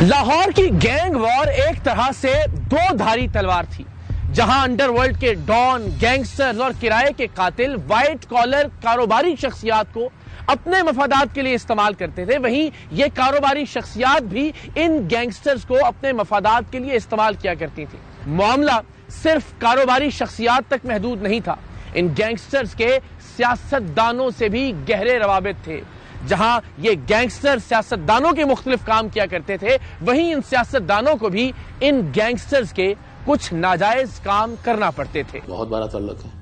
लाहौर की gang war एक तरह से दो धारी तलवार थी, जहां अंडरवर्ल्ड के डॉन, गैंगस्टर्स और किराए के कातिल व्हाइट कॉलर कारोबारी शख्सियात को अपने मफादात के लिए इस्तेमाल करते थे। वहीं ये कारोबारी शख्सियात भी इन गैंगस्टर्स को अपने मफादात के लिए इस्तेमाल किया करती थी। मामला सिर्फ कारोबारी शख्सियात तक महदूद नहीं था, इन गैंगस्टर्स के सियासतदानों से भी गहरे रवाबित थे। जहां ये गैंगस्टर सियासतदानों के मुख्तलिफ काम किया करते थे, वहीं इन सियासतदानों को भी इन गैंगस्टर्स के कुछ नाजायज काम करना पड़ते थे। बहुत बड़ा ताल्लुक है।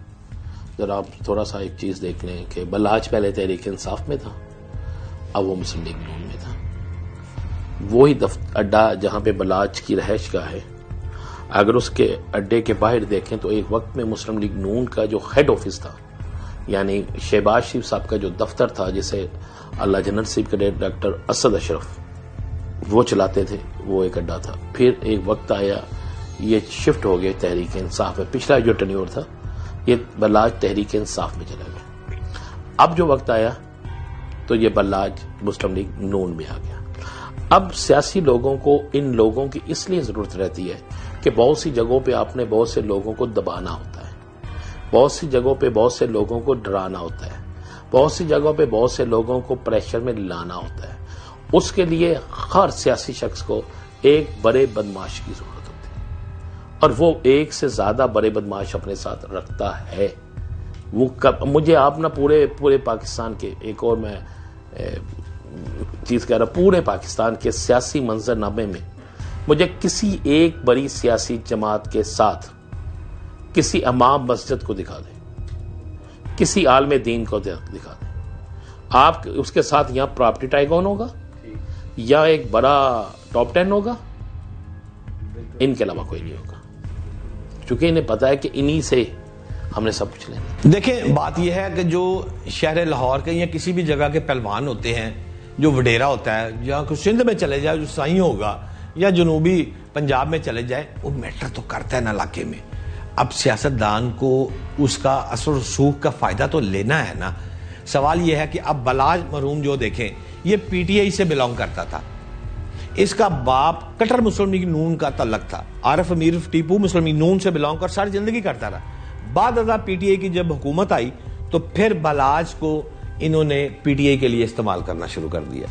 जरा आप थोड़ा सा एक चीज देख लें कि बलाज पहले तहरीक इंसाफ में था, अब वो मुस्लिम लीग नून में था। वही अड्डा जहां पे बलाज की रहायश का है, अगर उसके अड्डे के बाहर देखें तो एक वक्त में मुस्लिम लीग नून का जो हेड ऑफिस था, यानी शहबाज शरीफ साहब का जो दफ्तर था, जिसे अल्लाह general chief cadet doctor Asad Ashraf वो चलाते थे, वो एक अड्डा था। फिर एक वक्त आया, ये शिफ्ट हो गया तहरीक इंसाफ में। पिछला जो टेन्योर था ये बल्लाज तहरीक इंसाफ में चला गया। अब जो वक्त आया तो ये बल्लाज मुस्लिम लीग नून में आ गया। अब सियासी लोगों को इन लोगों की इसलिए जरूरत रहती है कि बहुत सी जगहों पे आपने बहुत से लोगों को दबाना होता है, बहुत सी जगहों पे बहुत से लोगों को डराना होता है, बहुत सी जगहों पे बहुत से लोगों को प्रेशर में लाना होता है। उसके लिए हर सियासी शख्स को एक बड़े बदमाश की जरूरत होती है, और वो एक से ज्यादा बड़े बदमाश अपने साथ रखता है। वो मुझे आप ना पूरे पाकिस्तान के, एक और मैं चीज कह रहा, पूरे पाकिस्तान के सियासी मंजरनामे में मुझे किसी एक बड़ी सियासी जमात के साथ किसी इमाम मस्जिद को दिखा दे, किसी आलमे दीन को दिखा दे, आप उसके साथ यहां प्रॉपर्टी टाइकॉन होगा या एक बड़ा टॉप 10 होगा, इनके अलावा कोई नहीं होगा, क्योंकि इन्हें पता है कि इन्हीं से हमने सब कुछ लेना। देखें, बात यह है कि जो शहर लाहौर के या किसी भी जगह के पहलवान होते हैं, जो वडेरा होता है, या सिंध में चले जाए जो साई होगा, या जनूबी पंजाब में चले जाए, वो मैटर तो करता है ना इलाके में। अब सियासतदान को उसका असर रसूख का फायदा तो लेना है ना। सवाल यह है कि अब बलाज मरहूम जो देखें, ये पीटीआई से बिलोंग करता था, इसका बाप कट्टर मुस्लिम लीग नून का तल्लक था। आरिफ अमीर टीपू मुस्लिम लीग नून से बिलोंग कर सारी जिंदगी करता रहा। बाद पीटीआई की जब हुकूमत आई तो फिर बलाज को इन्होंने पीटीआई के लिए इस्तेमाल करना शुरू कर दिया।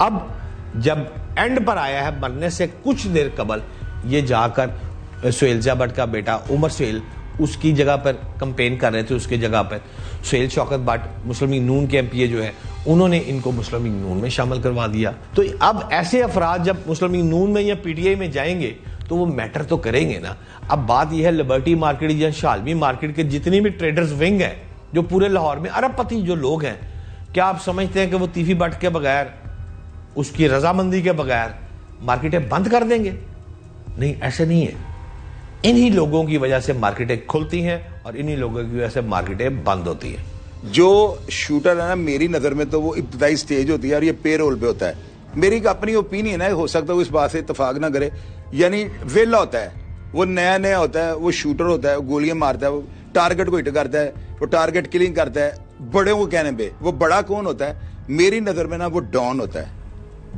अब जब एंड पर आया है, मरने से कुछ देर कबल ये जाकर सुहेल भट्ट का बेटा उमर सुहेल उसकी जगह पर कंपेन कर रहे थे, उसकी जगह पर सुहेल शौकत भट्ट मुस्लिम लीग नून के एमपीए जो है, उन्होंने इनको मुस्लिम लीग नून में शामिल करवा दिया। तो अब ऐसे अफराद जब मुस्लिम लीग नून में या पीटीआई में जाएंगे तो वो मैटर तो करेंगे ना। अब बात यह है, लिबर्टी मार्केट या शालमी मार्केट के जितनी भी ट्रेडर्स विंग है जो पूरे लाहौर में अरबपति जो लोग हैं, क्या आप समझते हैं कि वो तीफी भट्ट के बगैर, उसकी रजामंदी के बगैर मार्केटें बंद कर देंगे? नहीं, ऐसे नहीं है। इन्हीं लोगों की वजह से मार्केटें खुलती हैं और इन्हीं लोगों की वजह से मार्केटें बंद होती हैं। जो शूटर है ना, मेरी नजर में तो वो इब्तदाई स्टेज होती है और ये पे रोल पे होता है। मेरी अपनी ओपिनियन है, हो सकता है वो इस बात से इत्तेफाक ना करे। यानी वेला होता है, वो नया होता है, वो शूटर होता है, वो गोलियां मारता है, वो टारगेट को हिट करता है, वो टारगेट किलिंग करता है। बड़े को कहने पे वो बड़ा कौन होता है? मेरी नजर में ना वो डॉन होता है।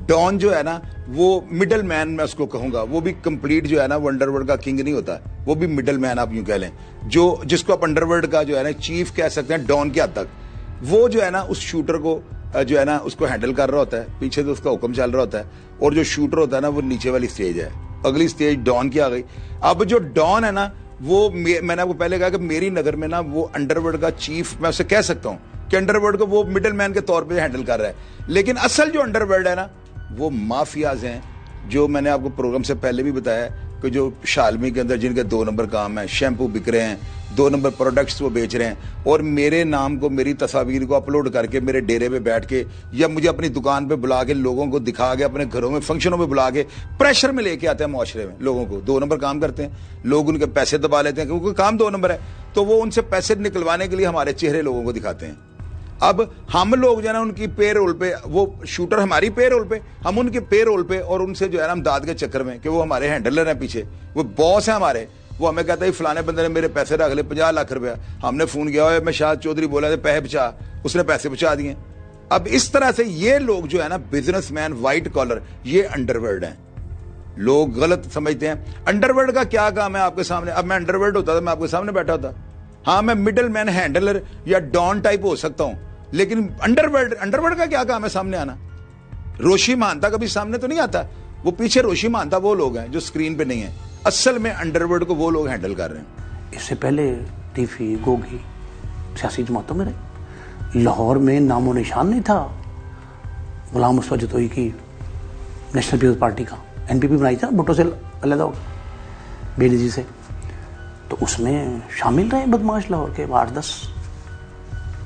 डॉन जो है ना, वो मिडल मैन मैं उसको कहूंगा। वो भी कंप्लीट जो है ना, वो अंडरवर्ल्ड का किंग नहीं होता, वो भी मिडल मैन आप यूं कह लें, जो जिसको आप अंडरवर्ल्ड का जो है ना चीफ कह सकते हैं, डॉन के हद तक। वो जो है ना उस शूटर को जो है ना उसको हैंडल कर रहा होता है, पीछे से उसका हुक्म चल रहा होता है, और जो शूटर होता है ना वो नीचे वाली स्टेज है। अगली स्टेज डॉन की आ गई। अब जो डॉन है ना, वो मैंने आपको पहले कहा कि मेरी नजर में ना वो अंडरवर्ल्ड का चीफ, मैं उसे कह सकता हूं कि अंडरवर्ल्ड को वो मिडल मैन के तौर पर हैंडल कर रहा है। लेकिन असल जो अंडरवर्ल्ड है ना, वो माफियाज हैं, जो मैंने आपको प्रोग्राम से पहले भी बताया कि जो शालमी के अंदर जिनके 2 नंबर काम है, शैम्पू बिक रहे हैं, 2 नंबर प्रोडक्ट्स वो बेच रहे हैं, और मेरे नाम को, मेरी तस्वीर को अपलोड करके मेरे डेरे पे बैठ के या मुझे अपनी दुकान पे बुला के, लोगों को दिखा के, अपने घरों में फंक्शनों में बुला के प्रेशर में लेके आते हैं मुआशरे में लोगों को। 2 नंबर काम करते हैं लोग, उनके पैसे दबा लेते हैं क्योंकि काम 2 नंबर है, तो वो उनसे पैसे निकलवाने के लिए हमारे चेहरे लोगों को दिखाते हैं। अब हम लोग जो है ना उनकी पे रोल पे, वो शूटर हमारी पे रोल पे, हम उनके पे रोल पे, और उनसे जो है ना हम दाद के चक्कर में कि वो हमारे हैंडलर हैं, पीछे वो बॉस है हमारे, वो हमें कहता है फलाने बंदे ने मेरे पैसे रख ले 50 लाख रुपया, हमने फोन किया है, मैं शाह चौधरी बोला था पैसे बचा, उसने पैसे बचा दिए। अब इस तरह से ये लोग जो है ना बिजनेसमैन, व्हाइट कॉलर, ये अंडरवर्ल्ड हैं। लोग गलत समझते हैं। अंडरवर्ल्ड का क्या काम है आपके सामने? अब मैं अंडरवर्ल्ड होता तो मैं आपके सामने बैठा होता। हाँ, मैं मिडिल मैन, हैंडलर या डॉन टाइप हो सकता हूं, लेकिन अंडरवर्ल्ड का क्या काम है सामने आना? रोशी महानता कभी सामने तो नहीं आता। वो पीछे रोशी महानता वो लोग हैं जो स्क्रीन पे नहीं है। असल में अंडरवर्ल्ड को वो लोग हैंडल कर रहे हैं। इससे पहले टीफी, गोगी सियासी जमातों में रहे। लाहौर में नामो निशान नहीं था गुलाम मुस्तफा जतोई की नेशनल पीपल्स पार्टी का। एनपीपी बनाई था भुट्टो से अलग हो बेनजीर से, तो उसमें शामिल रहे बदमाश लाहौर के 8-10।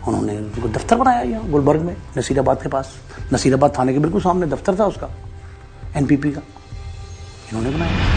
उन्होंने दफ्तर बनाया यहाँ गुलबर्ग में, नसीराबाद के पास, नसीराबाद थाने के बिल्कुल सामने दफ्तर था उसका, एनपीपी का, इन्होंने बनाया।